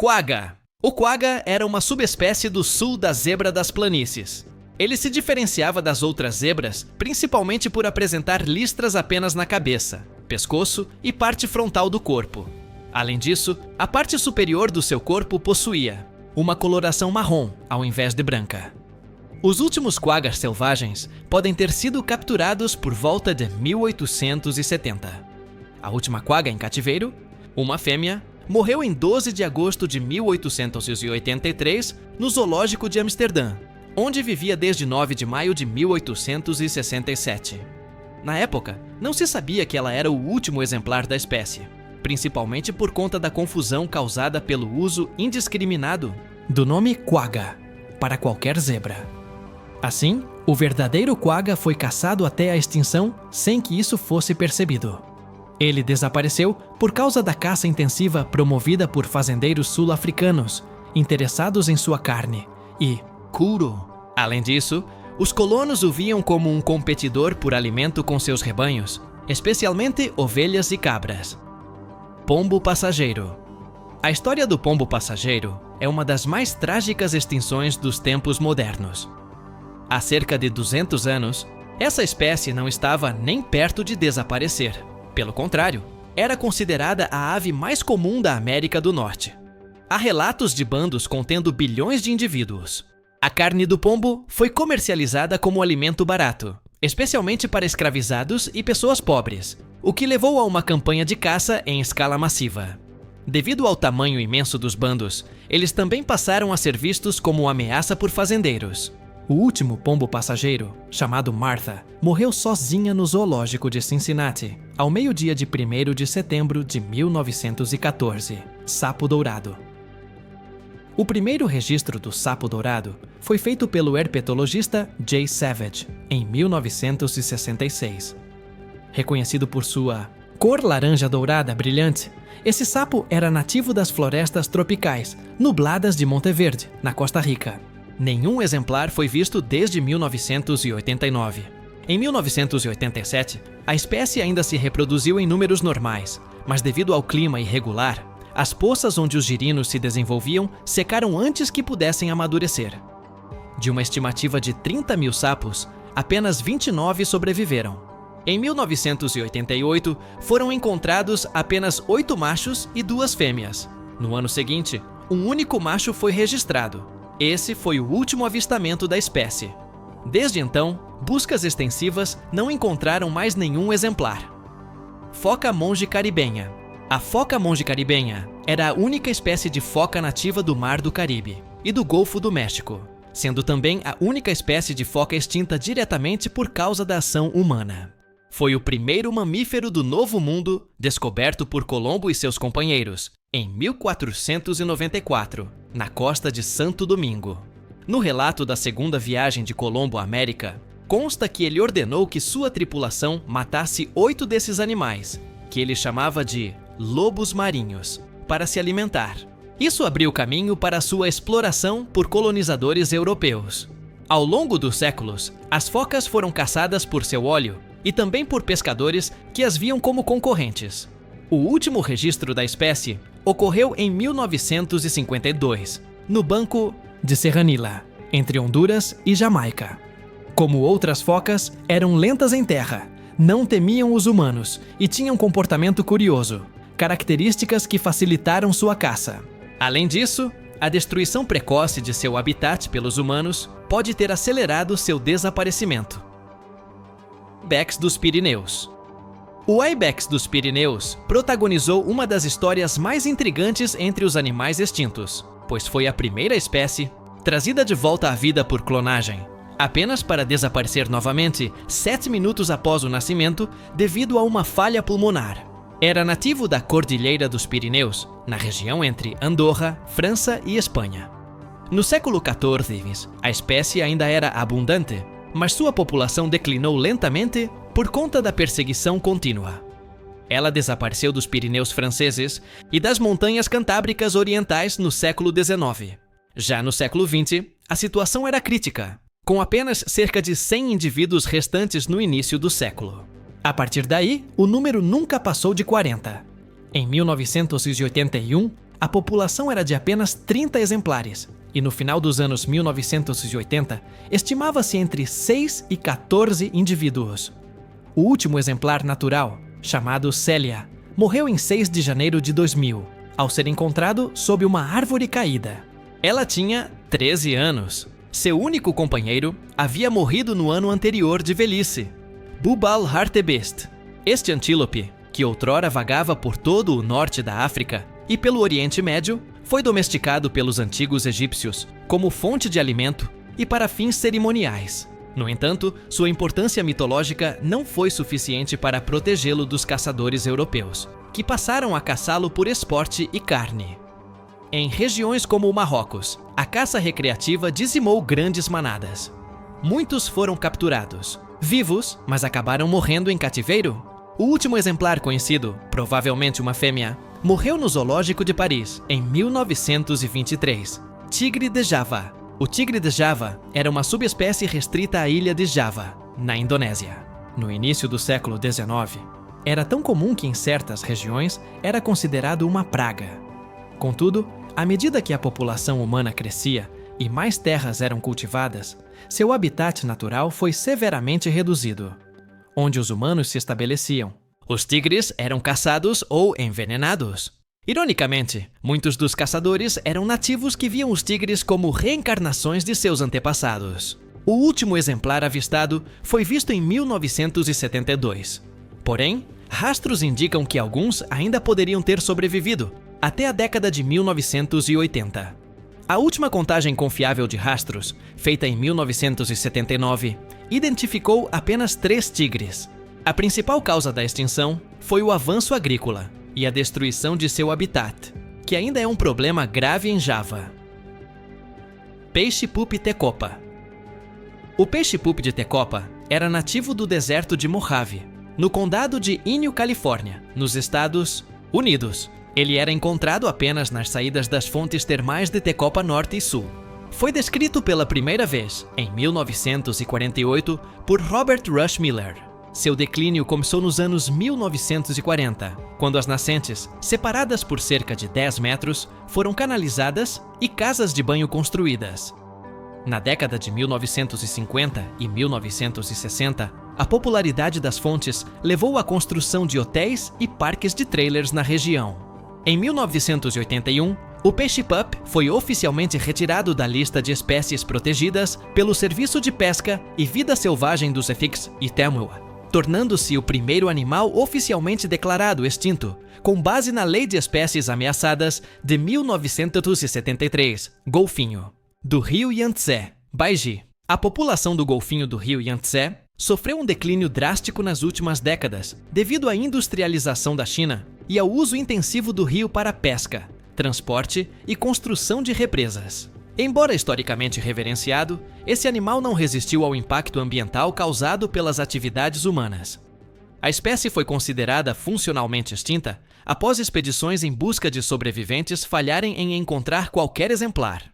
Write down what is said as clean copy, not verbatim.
Quagga. O quagga era uma subespécie do sul da zebra das planícies. Ele se diferenciava das outras zebras principalmente por apresentar listras apenas na cabeça, pescoço e parte frontal do corpo. Além disso, a parte superior do seu corpo possuía uma coloração marrom ao invés de branca. Os últimos quaggas selvagens podem ter sido capturados por volta de 1870. A última quagga em cativeiro, uma fêmea, morreu em 12 de agosto de 1883 no Zoológico de Amsterdã, onde vivia desde 9 de maio de 1867. Na época, não se sabia que ela era o último exemplar da espécie, principalmente por conta da confusão causada pelo uso indiscriminado do nome quagga para qualquer zebra. Assim, o verdadeiro quagga foi caçado até a extinção sem que isso fosse percebido. Ele desapareceu por causa da caça intensiva promovida por fazendeiros sul-africanos interessados em sua carne e couro. Além disso, os colonos o viam como um competidor por alimento com seus rebanhos, especialmente ovelhas e cabras. Pombo passageiro. A história do pombo passageiro é uma das mais trágicas extinções dos tempos modernos. Há cerca de 200 anos, essa espécie não estava nem perto de desaparecer. Pelo contrário, era considerada a ave mais comum da América do Norte. Há relatos de bandos contendo bilhões de indivíduos. A carne do pombo foi comercializada como alimento barato, especialmente para escravizados e pessoas pobres, o que levou a uma campanha de caça em escala massiva. Devido ao tamanho imenso dos bandos, eles também passaram a ser vistos como ameaça por fazendeiros. O último pombo passageiro, chamado Martha, morreu sozinha no zoológico de Cincinnati, ao meio-dia de 1º de setembro de 1914. Sapo dourado. O primeiro registro do sapo dourado foi feito pelo herpetologista J. Savage, em 1966. Reconhecido por sua cor laranja dourada brilhante, esse sapo era nativo das florestas tropicais, nubladas de Monteverde, na Costa Rica. Nenhum exemplar foi visto desde 1989. Em 1987, a espécie ainda se reproduziu em números normais, mas devido ao clima irregular, as poças onde os girinos se desenvolviam secaram antes que pudessem amadurecer. De uma estimativa de 30 mil sapos, apenas 29 sobreviveram. Em 1988, foram encontrados apenas 8 machos e 2 fêmeas. No ano seguinte, um único macho foi registrado. Esse foi o último avistamento da espécie. Desde então, buscas extensivas não encontraram mais nenhum exemplar. Foca monge caribenha. A foca monge caribenha era a única espécie de foca nativa do Mar do Caribe e do Golfo do México, sendo também a única espécie de foca extinta diretamente por causa da ação humana. Foi o primeiro mamífero do Novo Mundo descoberto por Colombo e seus companheiros, em 1494, na costa de Santo Domingo. No relato da segunda viagem de Colombo à América, consta que ele ordenou que sua tripulação matasse 8 desses animais, que ele chamava de lobos marinhos, para se alimentar. Isso abriu caminho para sua exploração por colonizadores europeus. Ao longo dos séculos, as focas foram caçadas por seu óleo e também por pescadores que as viam como concorrentes. O último registro da espécie ocorreu em 1952, no Banco de Serranilla, entre Honduras e Jamaica. Como outras focas, eram lentas em terra, não temiam os humanos e tinham comportamento curioso, características que facilitaram sua caça. Além disso, a destruição precoce de seu habitat pelos humanos pode ter acelerado seu desaparecimento. Ibex dos Pirineus. O ibex dos Pirineus protagonizou uma das histórias mais intrigantes entre os animais extintos, pois foi a primeira espécie trazida de volta à vida por clonagem, apenas para desaparecer novamente 7 minutos após o nascimento devido a uma falha pulmonar. Era nativo da Cordilheira dos Pirineus, na região entre Andorra, França e Espanha. No século XIV, a espécie ainda era abundante, mas sua população declinou lentamente por conta da perseguição contínua. Ela desapareceu dos Pirineus franceses e das montanhas cantábricas orientais no século XIX. Já no século XX, a situação era crítica, com apenas cerca de 100 indivíduos restantes no início do século. A partir daí, o número nunca passou de 40. Em 1981, a população era de apenas 30 exemplares, e no final dos anos 1980, estimava-se entre 6 e 14 indivíduos. O último exemplar natural, chamado Célia, morreu em 6 de janeiro de 2000, ao ser encontrado sob uma árvore caída. Ela tinha 13 anos. Seu único companheiro havia morrido no ano anterior de velhice, Bubal Hartebeest. Este antílope, que outrora vagava por todo o norte da África e pelo Oriente Médio, foi domesticado pelos antigos egípcios como fonte de alimento e para fins cerimoniais. No entanto, sua importância mitológica não foi suficiente para protegê-lo dos caçadores europeus, que passaram a caçá-lo por esporte e carne. Em regiões como o Marrocos, a caça recreativa dizimou grandes manadas. Muitos foram capturados, vivos, mas acabaram morrendo em cativeiro. O último exemplar conhecido, provavelmente uma fêmea, morreu no Zoológico de Paris em 1923. Tigre de Java. O tigre de Java era uma subespécie restrita à ilha de Java, na Indonésia. No início do século XIX, era tão comum que em certas regiões era considerado uma praga. Contudo, à medida que a população humana crescia e mais terras eram cultivadas, seu habitat natural foi severamente reduzido. Onde os humanos se estabeleciam, os tigres eram caçados ou envenenados. Ironicamente, muitos dos caçadores eram nativos que viam os tigres como reencarnações de seus antepassados. O último exemplar avistado foi visto em 1972. Porém, rastros indicam que alguns ainda poderiam ter sobrevivido até a década de 1980. A última contagem confiável de rastros, feita em 1979, identificou apenas 3 tigres. A principal causa da extinção foi o avanço agrícola e a destruição de seu habitat, que ainda é um problema grave em Java. Peixe-pup tecopa. O peixe-pup de Tecopa era nativo do deserto de Mojave, no condado de Inyo, Califórnia, nos Estados Unidos. Ele era encontrado apenas nas saídas das fontes termais de Tecopa Norte e Sul. Foi descrito pela primeira vez, em 1948, por Robert Rush Miller. Seu declínio começou nos anos 1940, quando as nascentes, separadas por cerca de 10 metros, foram canalizadas e casas de banho construídas. Na década de 1950 e 1960, a popularidade das fontes levou à construção de hotéis e parques de trailers na região. Em 1981, o peixe-pup foi oficialmente retirado da lista de espécies protegidas pelo Serviço de Pesca e Vida Selvagem dos EFIX Itamuwa, tornando-se o primeiro animal oficialmente declarado extinto, com base na Lei de Espécies Ameaçadas de 1973, golfinho, do rio Yangtze, Baiji. A população do golfinho do rio Yangtze sofreu um declínio drástico nas últimas décadas, devido à industrialização da China e ao uso intensivo do rio para pesca, transporte e construção de represas. Embora historicamente reverenciado, esse animal não resistiu ao impacto ambiental causado pelas atividades humanas. A espécie foi considerada funcionalmente extinta após expedições em busca de sobreviventes falharem em encontrar qualquer exemplar.